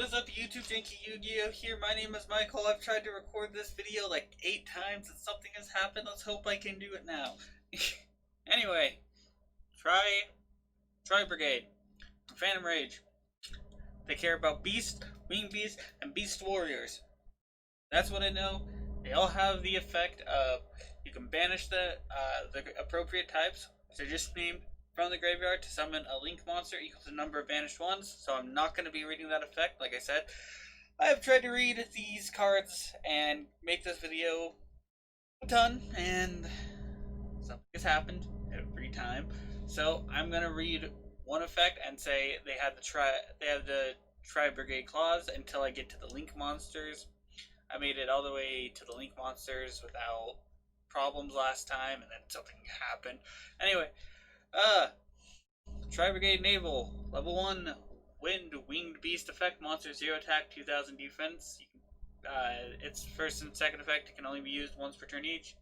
is up YouTube, JankyYGO here. My name is Mikhael. I've tried to record this video like 8 times and something has happened. Let's hope I can do it now. Anyway, Tribrigade, Phantom Rage. They care about Beast, Winged Beast, and Beast Warriors. That's what I know. They all have the effect of you can banish the appropriate types, which are just named, from the graveyard to summon a link monster equal to the number of banished ones. So I'm not going to be reading that effect. Like I said, I have tried to read these cards and make this video done, and something has happened every time. So I'm going to read one effect and say they have the Tribrigade clause until I get to the link monsters. I made it all the way to the link monsters without problems last time, and then something happened. Anyway, Tribrigade Naval, level 1, Wind, Winged Beast effect, monster 0 attack, 2000 defense. Its first and second effect can only be used once per turn each.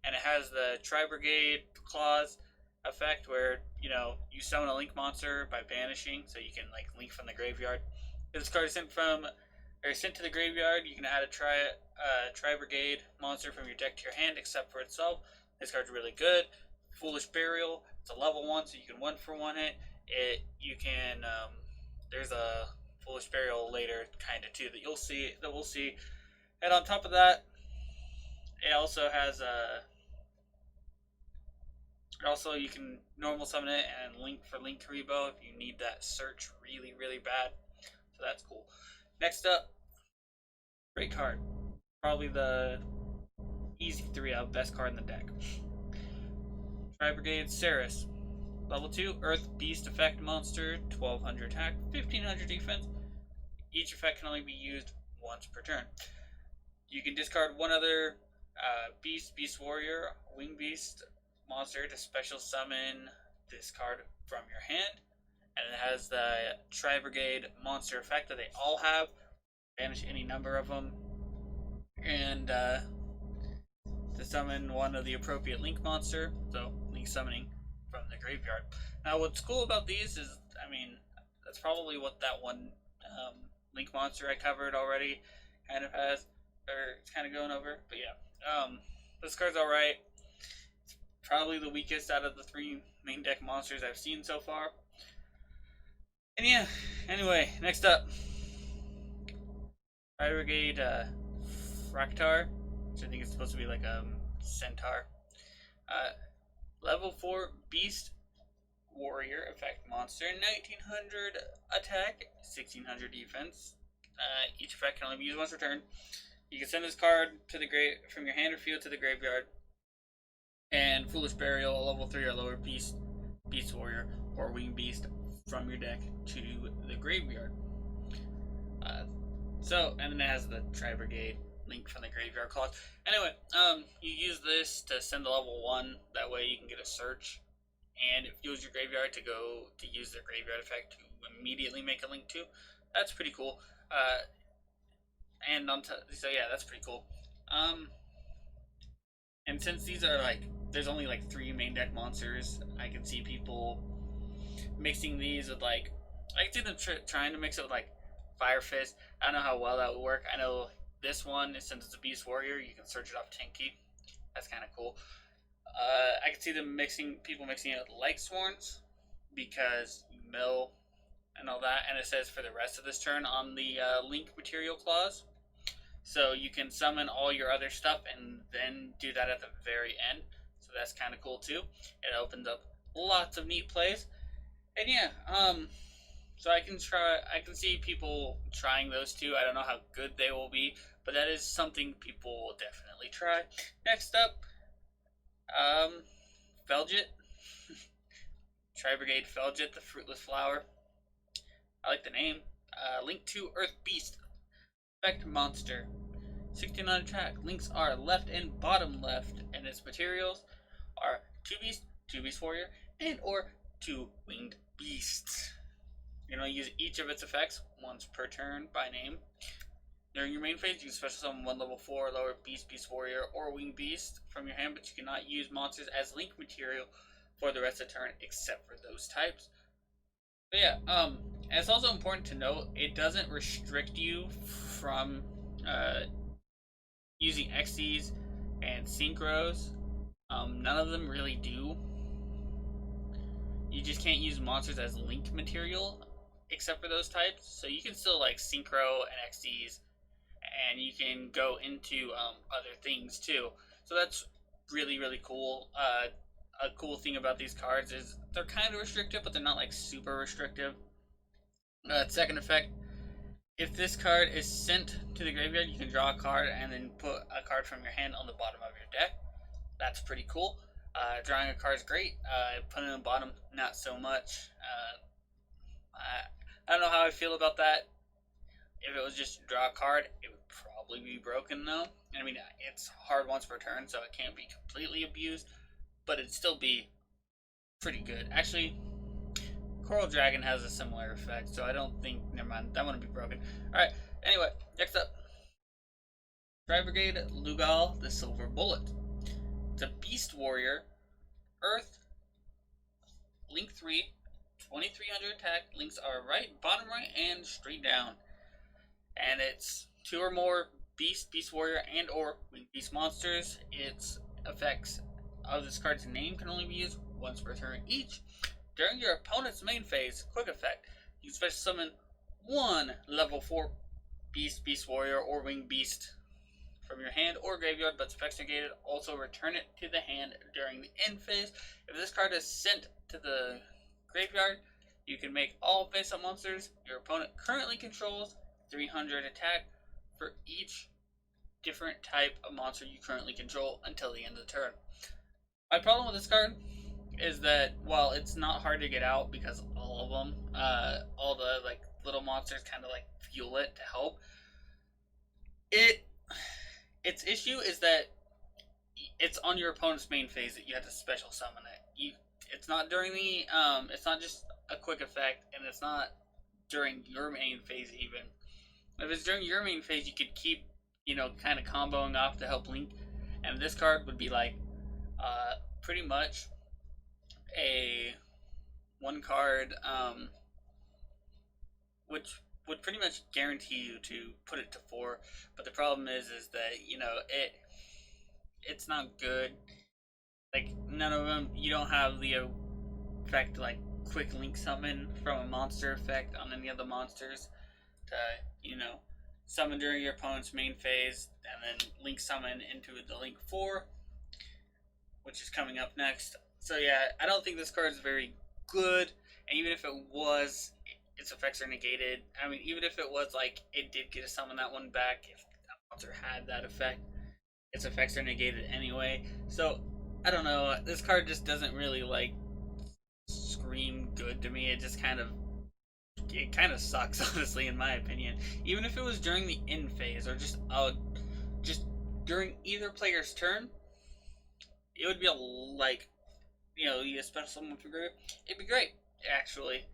And it has the Tribrigade clause effect where, you summon a link monster by banishing, so you can link from the graveyard. If this card is sent to the graveyard, you can add a Tribrigade monster from your deck to your hand, except for itself. This card's really good. Foolish Burial. It's a level 1, so you can 1-for-1 it. There's a Foolish Burial later, kind of, too, that we'll see. And on top of that, it also has you can normal summon it and link for Link Karibo if you need that search really, really bad. So that's cool. Next up, great card. Probably the easy 3-out best card in the deck. Tribrigade Ceres. Level 2, Earth Beast effect monster, 1200 attack, 1500 defense. Each effect can only be used once per turn. You can discard one other Beast Warrior, Wing Beast monster to special summon this card from your hand. And it has the Tribrigade monster effect that they all have. Banish any number of them. And to summon one of the appropriate link monster. So, link summoning from the graveyard. Now, what's cool about these is, that's probably what that one link monster I covered already kind of has. Or it's kind of going over. But yeah, this card's alright. It's probably the weakest out of the 3 main deck monsters I've seen so far. And yeah, anyway, next up, Tribrigade Fractar, which I think is supposed to be like a centaur. Level 4 Beast Warrior effect monster, 1900 attack, 1600 defense. Each effect can only be used once per turn. You can send this card to the from your hand or field to the graveyard. And Foolish Burial, a level 3 or lower Beast Warrior, or Winged Beast from your deck to the graveyard. And then it has the Tribrigade link from the graveyard clause. Anyway, you use this to send the level 1. That way you can get a search, and it fuels your graveyard to use the graveyard effect to immediately make a link to. That's pretty cool. So yeah, that's pretty cool. And since these are there's only 3 main deck monsters, I can see people mixing these with I can see them trying to mix it with Fire Fist. I don't know how well that would work. I know this one, since it's a Beast Warrior, you can search it off Tinky. That's kind of cool. I can see people mixing it with Light Sworns, because you mill and all that, and it says for the rest of this turn on the link material clause. So you can summon all your other stuff and then do that at the very end. So that's kind of cool too. It opens up lots of neat plays. And yeah, so I can see people trying those two. I don't know how good they will be, but that is something people will definitely try. Next up, Feljet. Tribrigade Feljet, the Fruitless Flower. I like the name. Link to Earth Beast effect monster. 1600 attack. Links are left and bottom left, and its materials are 2 Beast Warrior, and or 2 Winged Beasts. You're going to use each of its effects once per turn by name. During your main phase, you can special summon 1 level 4 or lower Beast Warrior, or Winged Beast from your hand, but you cannot use monsters as link material for the rest of the turn except for those types. But yeah, And it's also important to note, it doesn't restrict you from using XCs and synchros. None of them really do. You just can't use monsters as link material, except for those types. So you can still like synchro and XCs, and you can go into other things too. So that's really, really cool. A cool thing about these cards is they're kind of restrictive, but they're not like super restrictive. Second effect, if this card is sent to the graveyard, you can draw a card and then put a card from your hand on the bottom of your deck. That's pretty cool. Drawing a card is great. Putting it on the bottom, not so much. I don't know how I feel about that. If it was just to draw a card, it would probably be broken though. I mean, it's hard once per turn, so it can't be completely abused, but it'd still be pretty good. Actually, Coral Dragon has a similar effect, so I don't think, never mind, that wouldn't be broken. Alright, anyway, next up. Tribrigade Lugal, the Silver Bullet. It's a Beast Warrior, Earth, Link 3, 2300 attack. Links are right, bottom right, and straight down. And it's 2 or more Beast Warrior, and or Winged Beast monsters. Its effects of this card's name can only be used once per turn each. During your opponent's main phase, quick effect, you can special summon 1 level 4 Beast Warrior, or Winged Beast from your hand or graveyard, but effects negated. Also return it to the hand during the end phase. If this card is sent to the graveyard, you can make all face-up monsters your opponent currently controls 300 attack for each different type of monster you currently control until the end of the turn. My problem with this card is that while it's not hard to get out because all of them, all the like little monsters kind of like fuel it to help. Its issue is that it's on your opponent's main phase that you have to special summon it. It's not during the it's not just a quick effect, and it's not during your main phase even. If it's during your main phase, you could keep, kind of comboing off to help Link, and this card would be like pretty much a one card which would pretty much guarantee you to put it to 4. But the problem is that it's not good. Like, none of them, you don't have the effect like quick link summon from a monster effect on any of the monsters to summon during your opponent's main phase and then link summon into the Link 4, which is coming up next. So yeah, I don't think this card is very good, and even if it was, its effects are negated. I mean, even if it was like it did get to summon that one back, if that monster had that effect, its effects are negated anyway. So I don't know, this card just doesn't really like scream good to me. It just kind of sucks, honestly, in my opinion. Even if it was during the end phase or just during either player's turn, it would be you special summon for group. It'd be great, actually.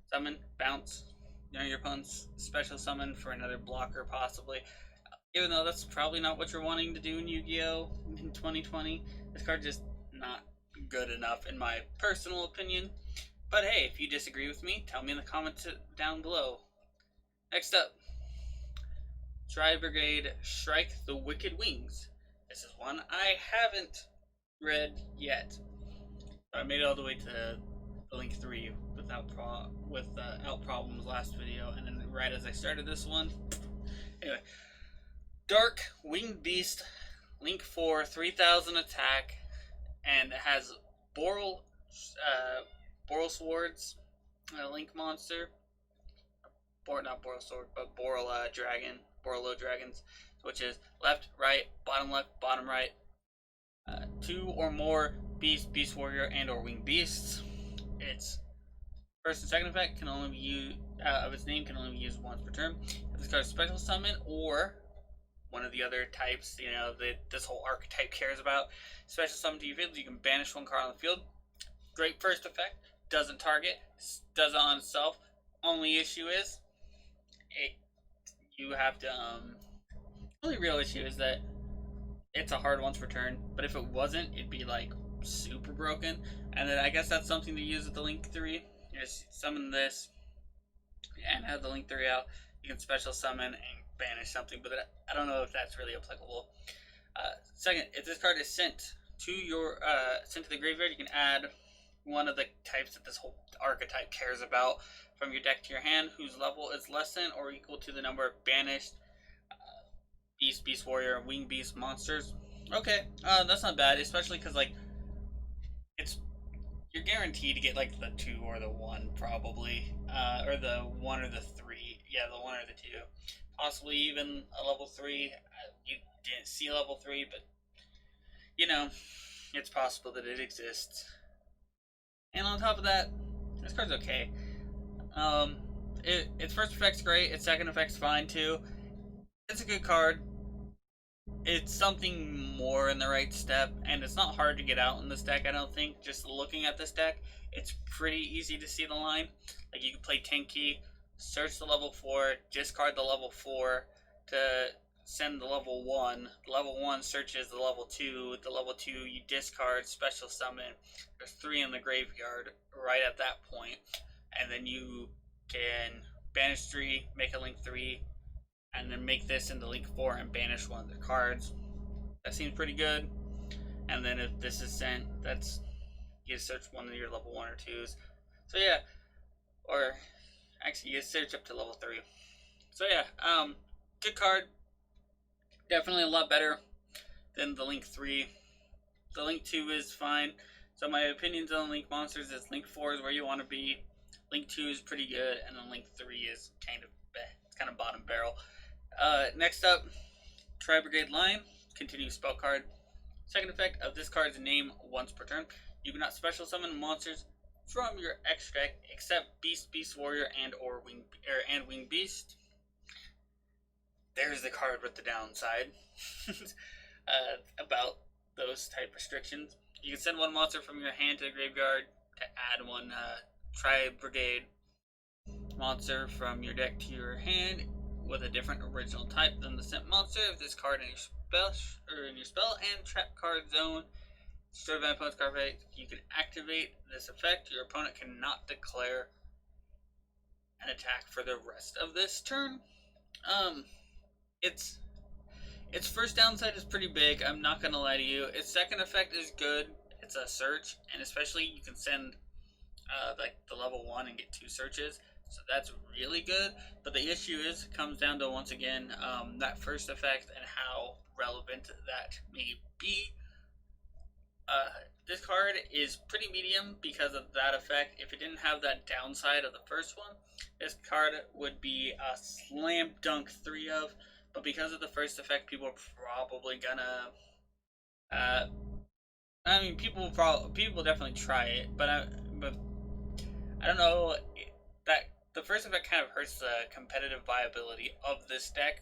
Summon, bounce during your opponent's special summon for another blocker, possibly. Even though that's probably not what you're wanting to do in Yu-Gi-Oh! In 2020, this card just not good enough, in my personal opinion. But hey, if you disagree with me, tell me in the comments down below. Next up, Tribrigade Strike the Wicked Wings. This is one I haven't read yet. I made it all the way to the Link 3 without problems last video, and then right as I started this one. Anyway, Dark Winged Beast, Link 4, 3000 attack, and it has Boral Swords, Link monster. Not Boral Sword, but Boral Dragons, which is left, right, bottom right. 2 or more Beast Warrior, and or Winged Beasts. Its first and second effect can only be used of its name can only be used once per turn. If this card is special summon or one of the other types, that this whole archetype cares about, special summon to your field, you can banish 1 card on the field. Great first effect. Doesn't target. Does it on itself. Only issue is you have to only real issue is that it's a hard once per turn, but if it wasn't, it'd be like super broken. And then I guess that's something to use with the Link 3. You just summon this, and have the link 3 out, you can special summon and banish something, but I don't know if that's really applicable. Second, if this card is sent to the graveyard, you can add one of the types that this whole archetype cares about from your deck to your hand, whose level is less than or equal to the number of banished Beast, Beast Warrior, Wing Beast monsters. Okay, that's not bad, especially because like you're guaranteed to get like the 2 or the 1 probably, or the 1 or the 3. Yeah, the 1 or the 2, possibly even a level 3. You didn't see level 3, but you know, it's possible that it exists. And on top of that, this card's okay. Its first effect's great. Its second effect's fine too. It's a good card. It's something more in the right step, and it's not hard to get out in this deck, I don't think. Just looking at this deck, it's pretty easy to see the line. Like, you can play Tenki, search the level 4, discard the level 4 to send the level 1. The level 1 searches the level 2. The level 2 you discard, special summon. There's 3 in the graveyard right at that point. And then you can banish 3, make a link 3, and then make this into link 4 and banish one of the cards. That seems pretty good. And then if this is sent, that's you search one of your level 1 or 2s. So yeah, or actually you search up to level 3. So yeah, good card. Definitely a lot better than the link 3. The link 2 is fine. So my opinions on link monsters is link 4 is where you want to be. Link 2 is pretty good, and then link 3 is kind of it's kind of bottom barrel. Next up, Tribrigade Line. Continue spell card. Second effect of this card's name once per turn. You cannot special summon monsters from your extra deck except Beast, Beast Warrior, and Wing Beast. There's the card with the downside about those type restrictions. You can send one monster from your hand to the graveyard to add one Tribrigade monster from your deck to your hand with a different original type than the sent monster. If this card in your spell and trap card zone destroyed by an opponent's card effect, you can activate this effect. Your opponent cannot declare an attack for the rest of this turn. Its first downside is pretty big, I'm not gonna lie to you. Its second effect is good. It's a search, and especially you can send like the level 1 and get 2 searches. So that's really good, but the issue comes down to, once again, that first effect and how relevant that may be. This card is pretty medium because of that effect. If it didn't have that downside of the first one, this card would be a slam dunk 3 of, but because of the first effect, people are probably gonna I mean, people definitely try it, but I don't know, that the first effect kind of hurts the competitive viability of this deck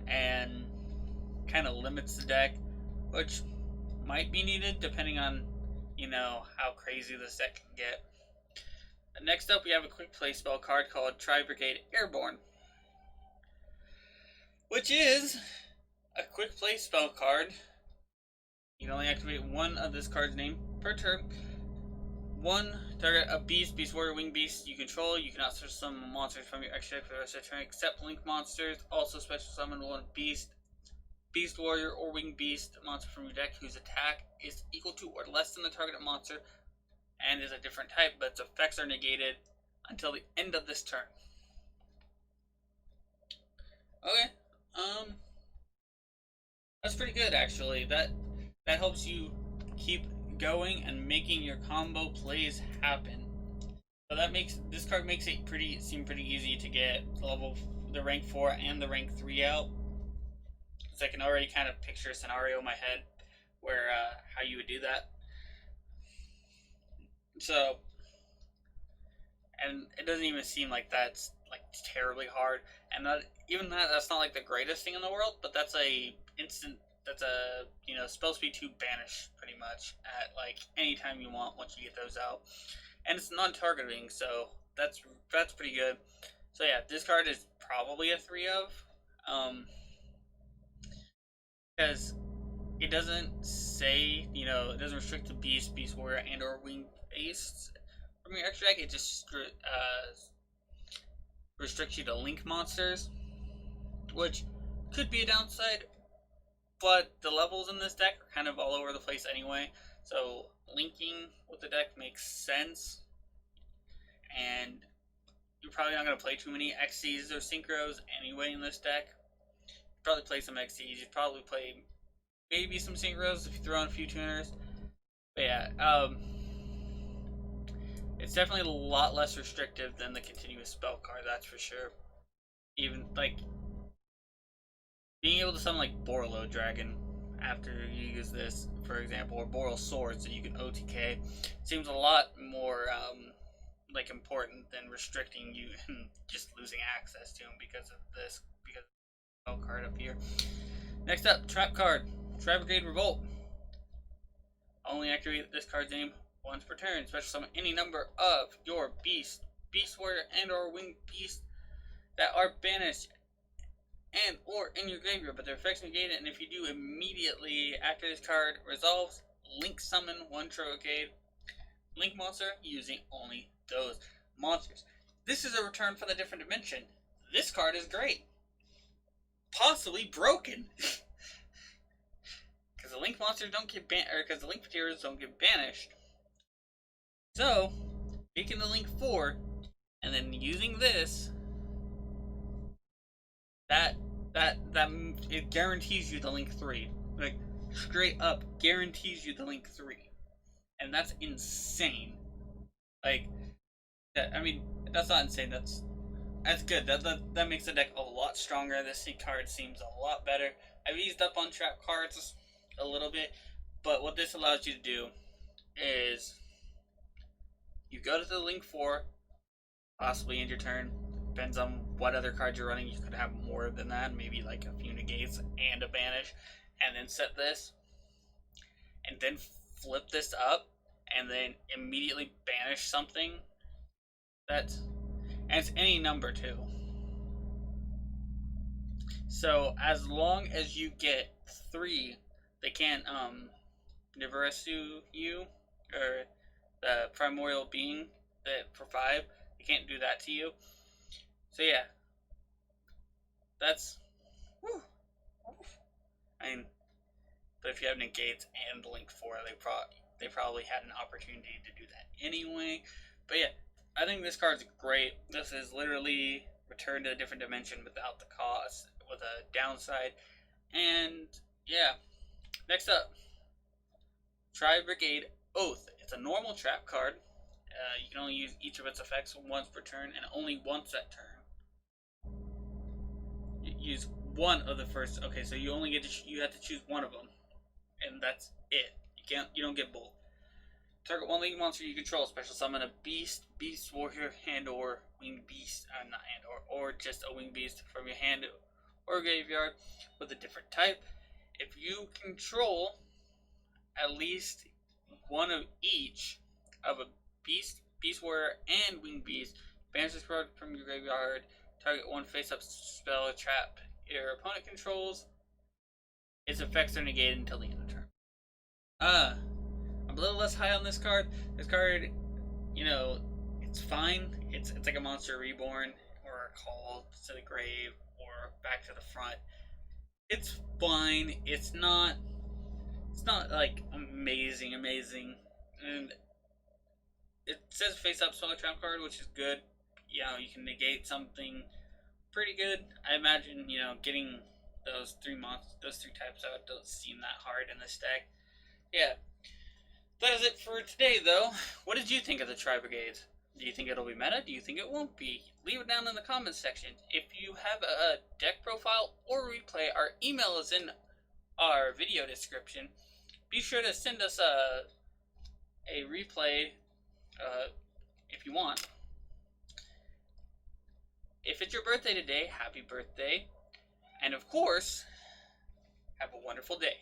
and kind of limits the deck, which might be needed depending on, how crazy this deck can get. Next up, we have a quick play spell card called Tribrigade Airborne, which is a quick play spell card. You can only activate one of this card's name per turn. One, target a beast, Beast Warrior, Wing Beast you control. You cannot special summon monsters from your extra deck for the rest of the turn except link monsters. Also special summon one Beast, Beast Warrior, or Wing Beast monster from your deck whose attack is equal to or less than the targeted monster and is a different type, but its effects are negated until the end of this turn. Okay, that's pretty good actually. That helps you keep going and making your combo plays happen. So this card makes it seem pretty easy to get the rank 4 and the rank 3 out. So I can already kind of picture a scenario in my head where how you would do that. So, and it doesn't even seem like that's like terribly hard, and that's not like the greatest thing in the world, but that's a spell speed 2 banish pretty much at like any time you want once you get those out, and it's non-targeting, so that's pretty good. So yeah, this card is probably a 3 of, because it doesn't say, it doesn't restrict to Beast, Beast Warrior, and or Wing Beasts from your extra deck. It just restricts you to link monsters, which could be a downside, but the levels in this deck are kind of all over the place anyway, so linking with the deck makes sense, and you're probably not going to play too many XCs or Synchros anyway in this deck. You'd probably play some XCs, you'd probably play maybe some Synchros if you throw in a few tuners. But yeah, it's definitely a lot less restrictive than the continuous spell card, that's for sure. Even, like, being able to summon, like, Borlo Dragon after you use this, for example, or Boral Sword, so you can OTK, seems a lot more, like, important than restricting you and just losing access to him because of this, because of the spell card up here. Next up, Trap card, Tribrigade Revolt. Only activate this card's name once per turn. Special summon any number of your beast, beast warrior, and or winged beast that are banished and or in your graveyard, but their effects negated, and if you do immediately after this card resolves, link summon one Tribrigade link monster using only those monsters. This is a return from the different dimension. This card is great. Possibly broken. Because the link monsters don't get because the link materials don't get banished. So, taking the link 4 and then using this, that it guarantees you the link 3. Like, straight up guarantees you the link 3. And that's insane. Like, I mean, that's not insane, that's good. That makes the deck a lot stronger. This card seems a lot better. I've eased up on trap cards a little bit, but what this allows you to do is you go to the link 4, possibly end your turn. Depends on what other cards you're running. You could have more than that, maybe like a few negates and a banish, and then set this, and then flip this up, and then immediately banish something. And it's any number too. So as long as you get 3, they can't Niveresu you, or the primordial being that for 5, they can't do that to you. So yeah, that's whew. I mean, but if you have negates and link 4, they probably had an opportunity to do that anyway. But yeah, I think this card's great. This is literally return to a different dimension without the cost, with a downside. And yeah, next up, Tribrigade Oath. It's a normal trap card. You can only use each of its effects once per turn, and only once that turn. You use one of the first. Okay, so you only get to you have to choose one of them, and that's it. You don't get both. Target one league monster you control. Special summon a beast, beast warrior, hand or winged beast, not hand or just a winged beast from your hand or graveyard with a different type. If you control at least one of each of a beast, beast warrior, and winged beast, banish this card from your graveyard. Target one face-up spell or trap your opponent controls. Its effects are negated until the end of the turn. I'm a little less high on this card. This card, you know, it's fine. It's like a monster reborn, or a call to the grave, or back to the front. It's fine. It's not like amazing, and it says face-up spell or trap card, which is good. You know, you can negate something pretty good. I imagine, you know, getting those 3 types out doesn't seem that hard in this deck. Yeah. That is it for today, though. What did you think of the Tribrigades? Do you think it'll be meta? Do you think it won't be? Leave it down in the comments section. If you have a deck profile or replay, our email is in our video description. Be sure to send us a replay if you want. If it's your birthday today, happy birthday. And of course, have a wonderful day.